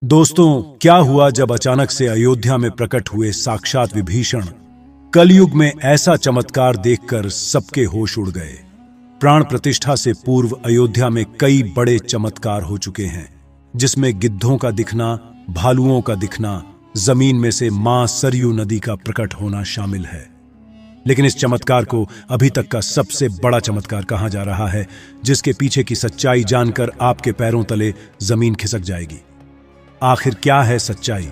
दोस्तों, क्या हुआ जब अचानक से अयोध्या में प्रकट हुए साक्षात विभीषण। कलयुग में ऐसा चमत्कार देखकर सबके होश उड़ गए। प्राण प्रतिष्ठा से पूर्व अयोध्या में कई बड़े चमत्कार हो चुके हैं, जिसमें गिद्धों का दिखना, भालुओं का दिखना, जमीन में से मां सरयू नदी का प्रकट होना शामिल है। लेकिन इस चमत्कार को अभी तक का सबसे बड़ा चमत्कार कहा जा रहा है, जिसके पीछे की सच्चाई जानकर आपके पैरों तले जमीन खिसक जाएगी। आखिर क्या है सच्चाई?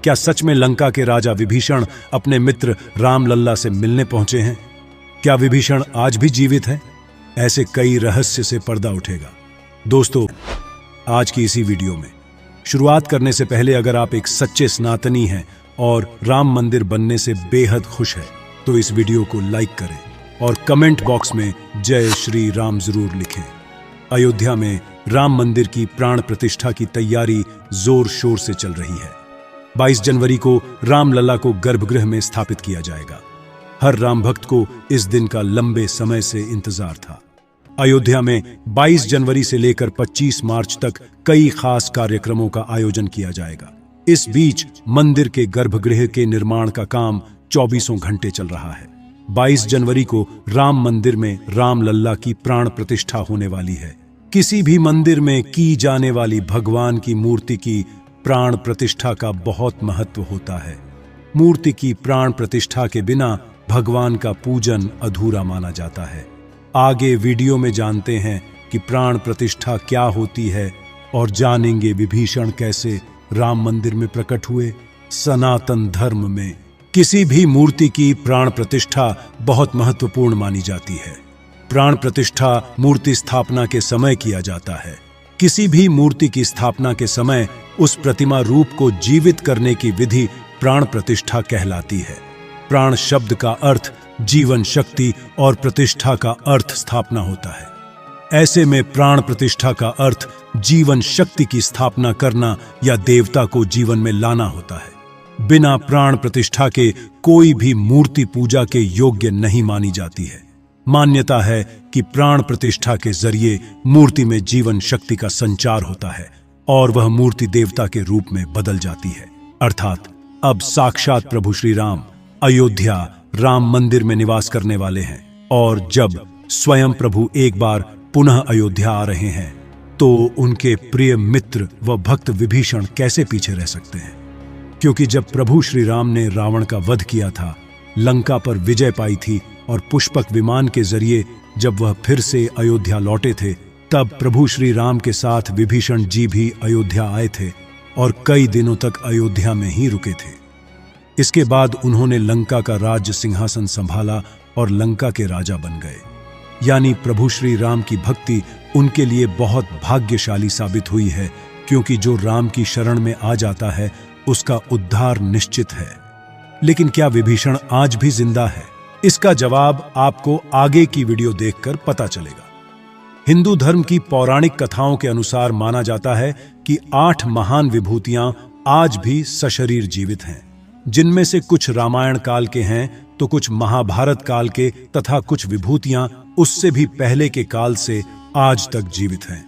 क्या सच में लंका के राजा विभीषण अपने मित्र राम लल्ला से मिलने पहुंचे हैं? क्या विभीषण आज भी जीवित हैं? ऐसे कई रहस्य से पर्दा उठेगा। दोस्तों, आज की इसी वीडियो में शुरुआत करने से पहले अगर आप एक सच्चे सनातनी हैं और राम मंदिर बनने से बेहद खुश हैं, तो इस वीडियो को लाइक करें और कमेंट बॉक्स में जय श्री राम जरूर लिखें। अयोध्या में राम मंदिर की प्राण प्रतिष्ठा की तैयारी जोर शोर से चल रही है। 22 जनवरी को राम लल्ला को गर्भगृह में स्थापित किया जाएगा। हर राम भक्त को इस दिन का लंबे समय से इंतजार था। अयोध्या में 22 जनवरी से लेकर 25 मार्च तक कई खास कार्यक्रमों का आयोजन किया जाएगा। इस बीच मंदिर के गर्भगृह के निर्माण का काम 24 घंटे चल रहा है। 22 जनवरी को राम मंदिर में राम लल्ला की प्राण प्रतिष्ठा होने वाली है। किसी भी मंदिर में की जाने वाली भगवान की मूर्ति की प्राण प्रतिष्ठा का बहुत महत्व होता है। मूर्ति की प्राण प्रतिष्ठा के बिना भगवान का पूजन अधूरा माना जाता है। आगे वीडियो में जानते हैं कि प्राण प्रतिष्ठा क्या होती है और जानेंगे विभीषण कैसे राम मंदिर में प्रकट हुए। सनातन धर्म में किसी भी मूर्ति की प्राण प्रतिष्ठा बहुत महत्वपूर्ण मानी जाती है। प्राण प्रतिष्ठा मूर्ति स्थापना के समय किया जाता है। किसी भी मूर्ति की स्थापना के समय उस प्रतिमा रूप को जीवित करने की विधि प्राण प्रतिष्ठा कहलाती है। प्राण शब्द का अर्थ जीवन शक्ति और प्रतिष्ठा का अर्थ स्थापना होता है। ऐसे में प्राण प्रतिष्ठा का अर्थ जीवन शक्ति की स्थापना करना या देवता को जीवन में लाना होता है। बिना प्राण प्रतिष्ठा के कोई भी मूर्ति पूजा के योग्य नहीं मानी जाती है। मान्यता है कि प्राण प्रतिष्ठा के जरिए मूर्ति में जीवन शक्ति का संचार होता है और वह मूर्ति देवता के रूप में बदल जाती है। अर्थात अब साक्षात प्रभु श्री राम अयोध्या राम मंदिर में निवास करने वाले हैं, और जब स्वयं प्रभु एक बार पुनः अयोध्या आ रहे हैं, तो उनके प्रिय मित्र व भक्त विभीषण कैसे पीछे रह सकते हैं? क्योंकि जब प्रभु श्री राम ने रावण का वध किया था, लंका पर विजय पाई थी और पुष्पक विमान के जरिए जब वह फिर से अयोध्या लौटे थे, तब प्रभु श्री राम के साथ विभीषण जी भी अयोध्या आए थे और कई दिनों तक अयोध्या में ही रुके थे। इसके बाद उन्होंने लंका का राज्य सिंहासन संभाला और लंका के राजा बन गए। यानी प्रभु श्री राम की भक्ति उनके लिए बहुत भाग्यशाली साबित हुई है, क्योंकि जो राम की शरण में आ जाता है उसका उद्धार निश्चित है। लेकिन क्या विभीषण आज भी जिंदा है? इसका जवाब आपको आगे की वीडियो देखकर पता चलेगा। हिंदू धर्म की पौराणिक कथाओं के अनुसार माना जाता है कि 8 महान विभूतियां आज भी सशरीर जीवित हैं, जिनमें से कुछ रामायण काल के हैं तो कुछ महाभारत काल के, तथा कुछ विभूतियां उससे भी पहले के काल से आज तक जीवित हैं।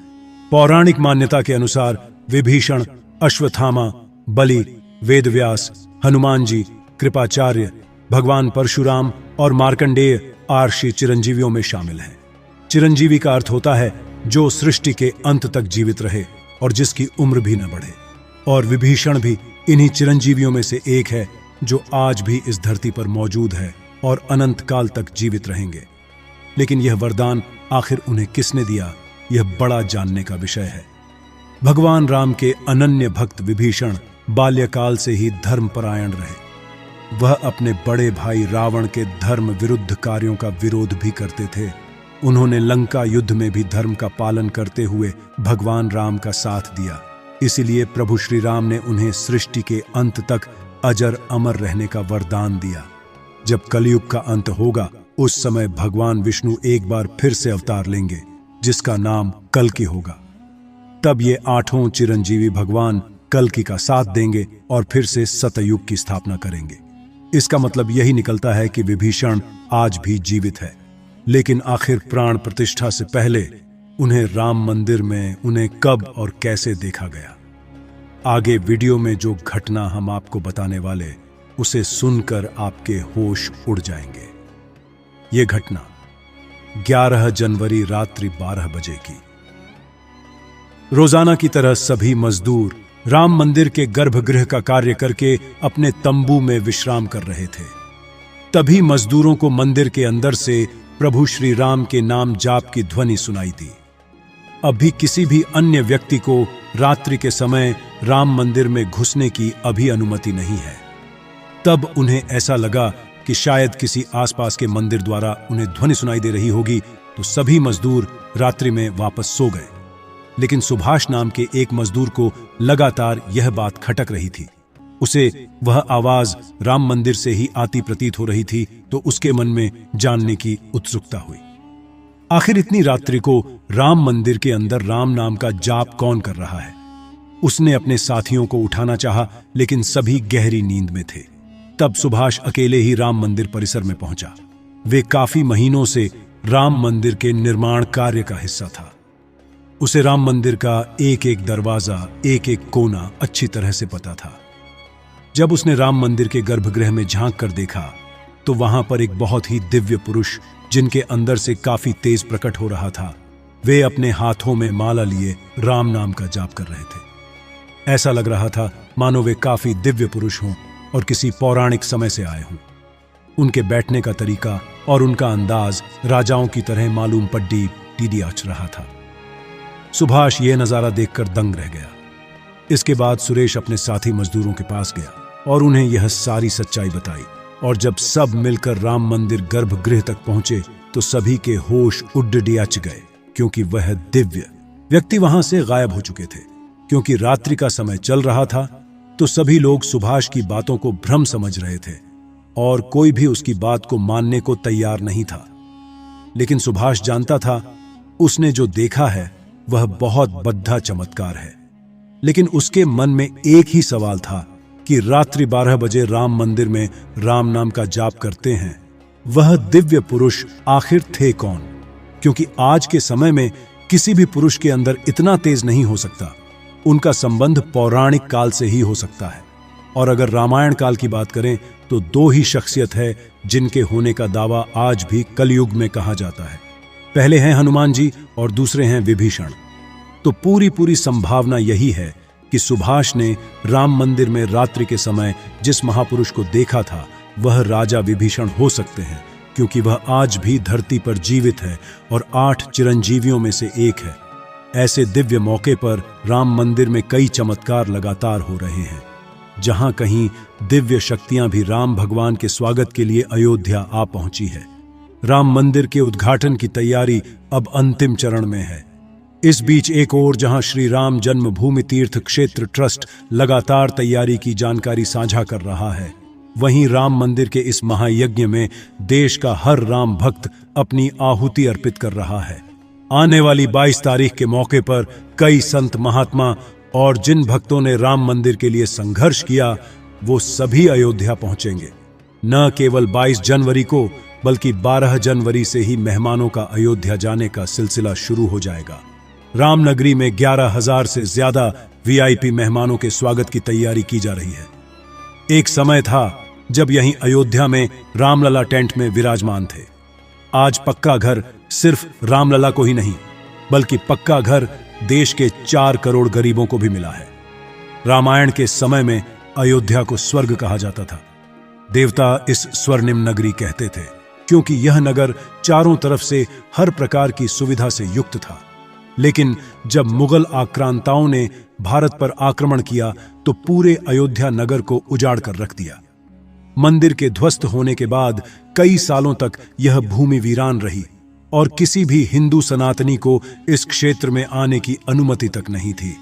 पौराणिक मान्यता के अनुसार विभीषण, अश्वत्थामा, बलि, वेदव्यास, हनुमान जी, कृपाचार्य, भगवान परशुराम और मार्कंडेय आर्षि चिरंजीवियों में शामिल हैं। चिरंजीवी का अर्थ होता है जो सृष्टि के अंत तक जीवित रहे और जिसकी उम्र भी न बढ़े, और विभीषण भी इन्हीं चिरंजीवियों में से एक है जो आज भी इस धरती पर मौजूद है और अनंत काल तक जीवित रहेंगे। लेकिन यह वरदान आखिर उन्हें किसने दिया, यह बड़ा जानने का विषय है। भगवान राम के अनन्य भक्त विभीषण बाल्यकाल से ही धर्मपरायण रहे। वह अपने बड़े भाई रावण के धर्म विरुद्ध कार्यों का विरोध भी करते थे। उन्होंने लंका युद्ध में भी धर्म का पालन करते हुए भगवान राम का साथ दिया। इसीलिए प्रभु श्री राम ने उन्हें सृष्टि के अंत तक अजर अमर रहने का वरदान दिया। जब कलयुग का अंत होगा, उस समय भगवान विष्णु एक बार फिर से अवतार लेंगे, जिसका नाम कल्कि होगा। तब ये 8 चिरंजीवी भगवान कल्कि का साथ देंगे और फिर से सतयुग की स्थापना करेंगे। इसका मतलब यही निकलता है कि विभीषण आज भी जीवित है। लेकिन आखिर प्राण प्रतिष्ठा से पहले उन्हें राम मंदिर में उन्हें कब और कैसे देखा गया? आगे वीडियो में जो घटना हम आपको बताने वाले, उसे सुनकर आपके होश उड़ जाएंगे। ये घटना 11 जनवरी रात्रि 12 बजे की। रोजाना की तरह सभी मजदूर राम मंदिर के गर्भगृह का कार्य करके अपने तंबू में विश्राम कर रहे थे। तभी मजदूरों को मंदिर के अंदर से प्रभु श्री राम के नाम जाप की ध्वनि सुनाई दी। अभी किसी भी अन्य व्यक्ति को रात्रि के समय राम मंदिर में घुसने की अभी अनुमति नहीं है। तब उन्हें ऐसा लगा कि शायद किसी आसपास के मंदिर द्वारा उन्हें ध्वनि सुनाई दे रही होगी, तो सभी मजदूर रात्रि में वापस सो गए। लेकिन सुभाष नाम के एक मजदूर को लगातार यह बात खटक रही थी। उसे वह आवाज राम मंदिर से ही आती प्रतीत हो रही थी, तो उसके मन में जानने की उत्सुकता हुई। आखिर इतनी रात्रि को राम मंदिर के अंदर राम नाम का जाप कौन कर रहा है? उसने अपने साथियों को उठाना चाहा, लेकिन सभी गहरी नींद में थे। तब सुभाष अकेले ही राम मंदिर परिसर में पहुंचा। वे काफी महीनों से राम मंदिर के निर्माण कार्य का हिस्सा था। उसे राम मंदिर का एक एक दरवाजा, एक एक कोना अच्छी तरह से पता था। जब उसने राम मंदिर के गर्भगृह में झांक कर देखा, तो वहां पर एक बहुत ही दिव्य पुरुष, जिनके अंदर से काफी तेज प्रकट हो रहा था, वे अपने हाथों में माला लिए राम नाम का जाप कर रहे थे। ऐसा लग रहा था मानो वे काफी दिव्य पुरुष हों और किसी पौराणिक समय से आए हों। उनके बैठने का तरीका और उनका अंदाज राजाओं की तरह मालूम पड्डी टीडी आच रहा था। सुभाष ये नजारा देखकर दंग रह गया। इसके बाद सुरेश अपने साथी मजदूरों के पास गया और उन्हें यह सारी सच्चाई बताई। और जब सब मिलकर राम मंदिर गर्भगृह तक पहुंचे, तो सभी के होश उड्डडियाच गए, क्योंकि वह दिव्य व्यक्ति वहां से गायब हो चुके थे। क्योंकि रात्रि का समय चल रहा था, तो सभी लोग सुभाष की बातों को भ्रम समझ रहे थे और कोई भी उसकी बात को मानने को तैयार नहीं था। लेकिन सुभाष जानता था, उसने जो देखा है वह बहुत बद्धा चमत्कार है। लेकिन उसके मन में एक ही सवाल था कि रात्रि 12 बजे राम मंदिर में राम नाम का जाप करते हैं, वह दिव्य पुरुष आखिर थे कौन? क्योंकि आज के समय में किसी भी पुरुष के अंदर इतना तेज नहीं हो सकता। उनका संबंध पौराणिक काल से ही हो सकता है। और अगर रामायण काल की बात करें, तो 2 ही शख्सियत है जिनके होने का दावा आज भी कलयुग में कहा जाता है। पहले हैं हनुमान जी और दूसरे हैं विभीषण। तो पूरी संभावना यही है कि सुभाष ने राम मंदिर में रात्रि के समय जिस महापुरुष को देखा था, वह राजा विभीषण हो सकते हैं, क्योंकि वह आज भी धरती पर जीवित है और 8 चिरंजीवियों में से एक है। ऐसे दिव्य मौके पर राम मंदिर में कई चमत्कार लगातार हो रहे हैं। जहां कहीं दिव्य शक्तियां भी राम भगवान के स्वागत के लिए अयोध्या आ पहुंची है। राम मंदिर के उद्घाटन की तैयारी अब अंतिम चरण में है। इस बीच एक ओर जहां श्री राम जन्मभूमि तीर्थ क्षेत्र ट्रस्ट लगातार तैयारी की जानकारी साझा कर रहा है, वहीं राम मंदिर के इस महायज्ञ में देश का हर राम भक्त अपनी आहुति अर्पित कर रहा है। आने वाली 22 तारीख के मौके पर कई संत महात्मा और जिन भक्तों ने राम मंदिर के लिए संघर्ष किया, वो सभी अयोध्या पहुंचेंगे। न केवल 22 जनवरी को, बल्कि 12 जनवरी से ही मेहमानों का अयोध्या जाने का सिलसिला शुरू हो जाएगा। रामनगरी में 11,000 से ज्यादा वीआईपी मेहमानों के स्वागत की तैयारी की जा रही है। एक समय था जब यहीं अयोध्या में रामलला टेंट में विराजमान थे। आज पक्का घर सिर्फ रामलला को ही नहीं, बल्कि पक्का घर देश के 4 करोड़ गरीबों को भी मिला है। रामायण के समय में अयोध्या को स्वर्ग कहा जाता था। देवता इस स्वर्णिम नगरी कहते थे, क्योंकि यह नगर चारों तरफ से हर प्रकार की सुविधा से युक्त था। लेकिन जब मुगल आक्रांताओं ने भारत पर आक्रमण किया, तो पूरे अयोध्या नगर को उजाड़ कर रख दिया। मंदिर के ध्वस्त होने के बाद कई सालों तक यह भूमि वीरान रही और किसी भी हिंदू सनातनी को इस क्षेत्र में आने की अनुमति तक नहीं थी।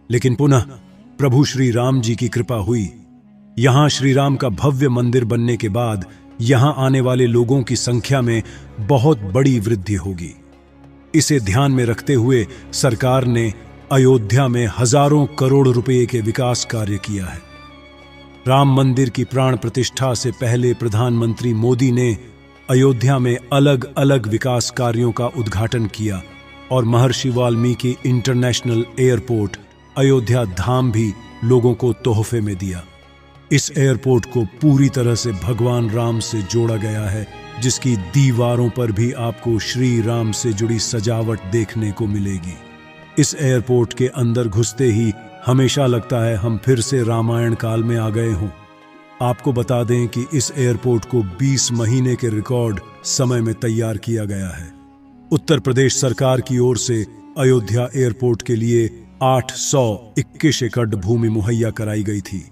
लेकिन पुनः प्रभु श्री राम जी की कृपा हुई। यहां श्री राम का भव्य मंदिर बनने के बाद यहां आने वाले लोगों की संख्या में बहुत बड़ी वृद्धि होगी। इसे ध्यान में रखते हुए सरकार ने अयोध्या में हजारों करोड़ रुपए के विकास कार्य किया है। राम मंदिर की प्राण प्रतिष्ठा से पहले प्रधानमंत्री मोदी ने अयोध्या में अलग अलग विकास कार्यों का उद्घाटन किया और महर्षि वाल्मीकि इंटरनेशनल एयरपोर्ट अयोध्या धाम भी लोगों को तोहफे में दिया। इस एयरपोर्ट को पूरी तरह से भगवान राम से जोड़ा गया है, जिसकी दीवारों पर भी आपको श्री राम से जुड़ी सजावट देखने को मिलेगी। इस एयरपोर्ट के अंदर घुसते ही हमेशा लगता है हम फिर से रामायण काल में आ गए हों। आपको बता दें कि इस एयरपोर्ट को 20 महीने के रिकॉर्ड समय में तैयार किया गया है। उत्तर प्रदेश सरकार की ओर से अयोध्या एयरपोर्ट के लिए 821 एकड़ भूमि मुहैया कराई गई थी।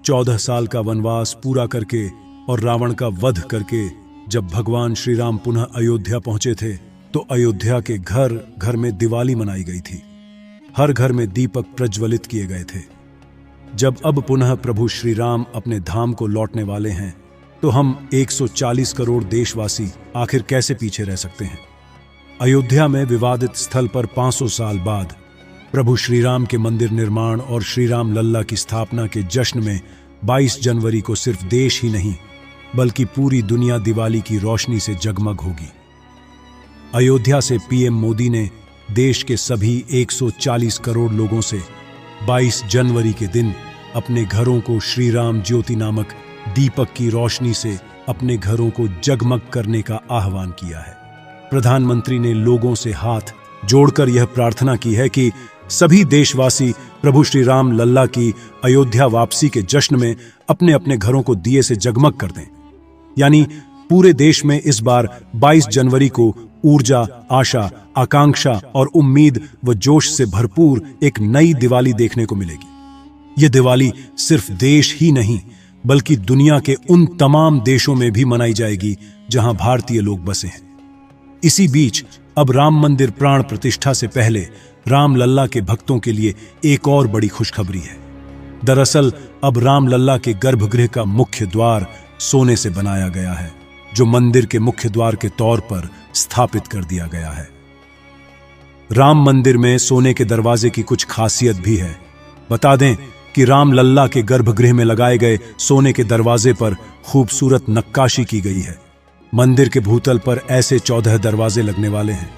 14 साल का वनवास पूरा करके और रावण का वध करके जब भगवान श्री राम पुनः अयोध्या पहुंचे थे तो अयोध्या के घर घर में दिवाली मनाई गई थी। हर घर में दीपक प्रज्वलित किए गए थे। जब अब पुनः प्रभु श्री राम अपने धाम को लौटने वाले हैं तो हम 140 करोड़ देशवासी आखिर कैसे पीछे रह सकते हैं। अयोध्या में विवादित स्थल पर 500 साल बाद प्रभु श्री राम के मंदिर निर्माण और श्री राम लल्ला की स्थापना के जश्न में 22 जनवरी को सिर्फ देश ही नहीं बल्कि पूरी दुनिया दिवाली की रोशनी से जगमग होगी। अयोध्या से पीएम मोदी ने देश के सभी 140 करोड़ लोगों से 22 जनवरी के दिन अपने घरों को श्री राम ज्योति नामक दीपक की रोशनी से अपने घरों को जगमग करने का आह्वान किया है। प्रधानमंत्री ने लोगों से हाथ जोड़कर यह प्रार्थना की है कि सभी देशवासी प्रभु श्री राम लल्ला की अयोध्या वापसी के जश्न में अपने अपने घरों को दिए से जगमग कर दें। यानी पूरे देश में इस बार 22 जनवरी को ऊर्जा, आशा, आकांक्षा और उम्मीद व जोश से भरपूर एक नई दिवाली देखने को मिलेगी। यह दिवाली सिर्फ देश ही नहीं बल्कि दुनिया के उन तमाम देशों में भी मनाई जाएगी जहां भारतीय लोग बसे हैं। इसी बीच अब राम मंदिर प्राण प्रतिष्ठा से पहले राम लल्ला के भक्तों के लिए एक और बड़ी खुशखबरी है। दरअसल अब राम लल्ला के गर्भगृह का मुख्य द्वार सोने से बनाया गया है, जो मंदिर के मुख्य द्वार के तौर पर स्थापित कर दिया गया है। राम मंदिर में सोने के दरवाजे की कुछ खासियत भी है। बता दें कि राम लल्ला के गर्भगृह में लगाए गए सोने के दरवाजे पर खूबसूरत नक्काशी की गई है। मंदिर के भूतल पर ऐसे 14 दरवाजे लगने वाले हैं।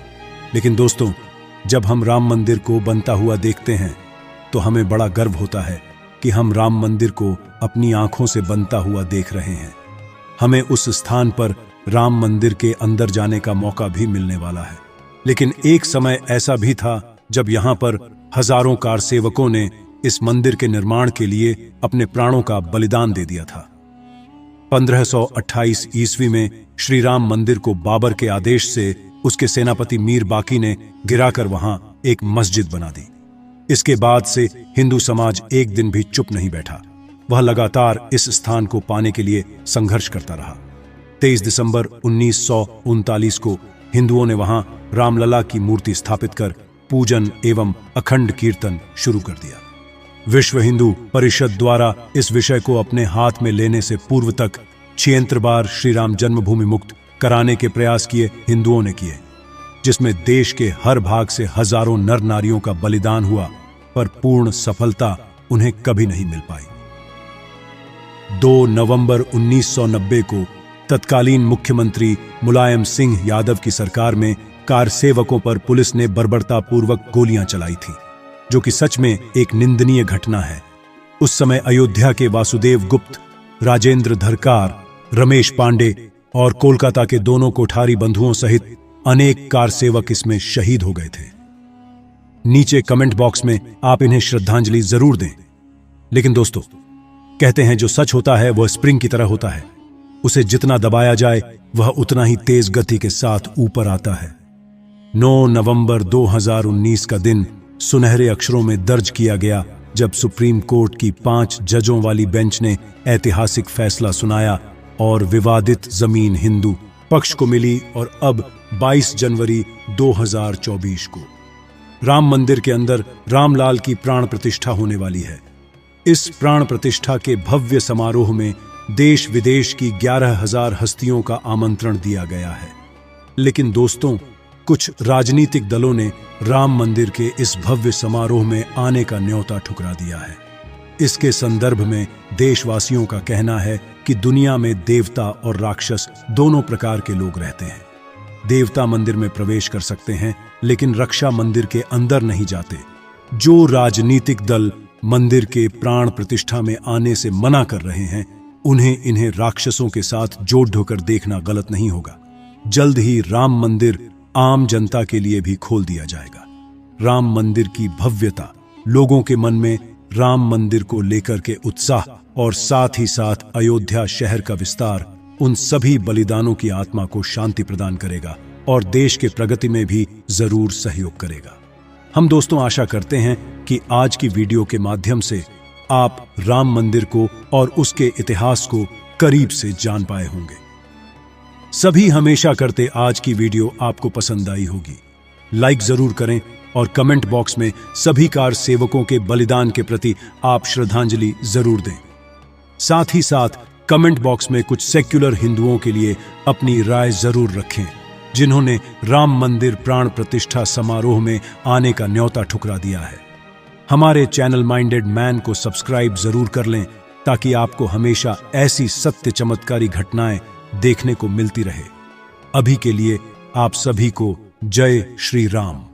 लेकिन दोस्तों, जब हम राम मंदिर को बनता हुआ देखते हैं तो हमें बड़ा गर्व होता है कि हम राम मंदिर को अपनी आंखों से बनता हुआ देख रहे हैं। हमें उस स्थान पर राम मंदिर के अंदर जाने का मौका भी मिलने वाला है। लेकिन एक समय ऐसा भी था जब यहां पर हजारों कार सेवकों ने इस मंदिर के निर्माण के लिए अपने प्राणों का बलिदान दे दिया था। 1528 ईस्वी में श्री राम मंदिर को बाबर के आदेश से उसके सेनापति मीर बाकी ने गिराकर वहां एक मस्जिद बना दी। इसके बाद से हिंदू समाज एक दिन भी चुप नहीं बैठा। वह लगातार इस स्थान को पाने के लिए संघर्ष करता रहा। 23 दिसंबर 1939 को हिंदुओं ने वहां रामलला की मूर्ति स्थापित कर पूजन एवं अखंड कीर्तन शुरू कर दिया। विश्व हिंदू परिषद द्वारा इस विषय को अपने हाथ में लेने से पूर्व तक 76 बार श्री राम जन्मभूमि मुक्त कराने के प्रयास किए हिंदुओं ने किए, जिसमें देश के हर भाग से हजारों नर नारियों का बलिदान हुआ, पर पूर्ण सफलता उन्हें कभी नहीं मिल पाई। 2 नवंबर 1990 को तत्कालीन मुख्यमंत्री मुलायम सिंह यादव की सरकार में कार सेवकों पर पुलिस ने बर्बरतापूर्वक गोलियां चलाई थी, जो कि सच में एक निंदनीय घटना है। उस समय अयोध्या के वासुदेव गुप्त, राजेंद्र धरकार, रमेश पांडे और कोलकाता के दोनों कोठारी बंधुओं सहित अनेक कार सेवक इसमें शहीद हो गए थे। नीचे कमेंट बॉक्स में आप इन्हें श्रद्धांजलि जरूर दें। लेकिन दोस्तों, कहते हैं जो सच होता है वह स्प्रिंग की तरह होता है, उसे जितना दबाया जाए वह उतना ही तेज गति के साथ ऊपर आता है। 9 नवंबर 2019 का दिन सुनहरे अक्षरों में दर्ज किया गया जब सुप्रीम कोर्ट की 5 जजों वाली बेंच ने ऐतिहासिक फैसला सुनाया और विवादित जमीन हिंदू पक्ष को मिली। और अब 22 जनवरी 2024 को राम मंदिर के अंदर रामलाल की प्राण प्रतिष्ठा होने वाली है। इस प्राण प्रतिष्ठा के भव्य समारोह में देश विदेश की 11,000 हस्तियों का आमंत्रण दिया गया है। लेकिन दोस्तों, कुछ राजनीतिक दलों ने राम मंदिर के इस भव्य समारोह में आने का न्योता ठुकरा दिया है। इसके संदर्भ में देशवासियों का कहना है कि दुनिया में देवता और राक्षस दोनों प्रकार के लोग रहते हैं। देवता मंदिर में प्रवेश कर सकते हैं, लेकिन रक्षा मंदिर के अंदर नहीं जाते। जो राजनीतिक दल मंदिर के प्राण प्रतिष्ठा में आने से मना कर रहे हैं, इन्हें राक्षसों के साथ जोड़ ढोकर देखना गलत नहीं होगा। जल्द ही राम मंदिर आम जनता के लिए भी खोल दिया जाएगा। राम मंदिर की भव्यता, लोगों के मन में राम मंदिर को लेकर के उत्साह और साथ ही साथ अयोध्या शहर का विस्तार उन सभी बलिदानों की आत्मा को शांति प्रदान करेगा और देश के प्रगति में भी जरूर सहयोग करेगा। हम दोस्तों आशा करते हैं कि आज की वीडियो के माध्यम से आप राम मंदिर को और उसके इतिहास को करीब से जान पाए होंगे। सभी हमेशा करते आज की वीडियो आपको पसंद आई होगी। लाइक जरूर करें और कमेंट बॉक्स में सभी कार सेवकों के बलिदान के प्रति आप श्रद्धांजलि जरूर दें। साथ ही साथ कमेंट बॉक्स में कुछ सेक्युलर हिंदुओं के लिए अपनी राय जरूर रखें, जिन्होंने राम मंदिर प्राण प्रतिष्ठा समारोह में आने का न्योता ठुकरा दिया है। हमारे चैनल माइंडेड मैन को सब्सक्राइब जरूर कर लें, ताकि आपको हमेशा ऐसी सत्य चमत्कारी घटनाएं देखने को मिलती रहे। अभी के लिए आप सभी को जय श्री राम।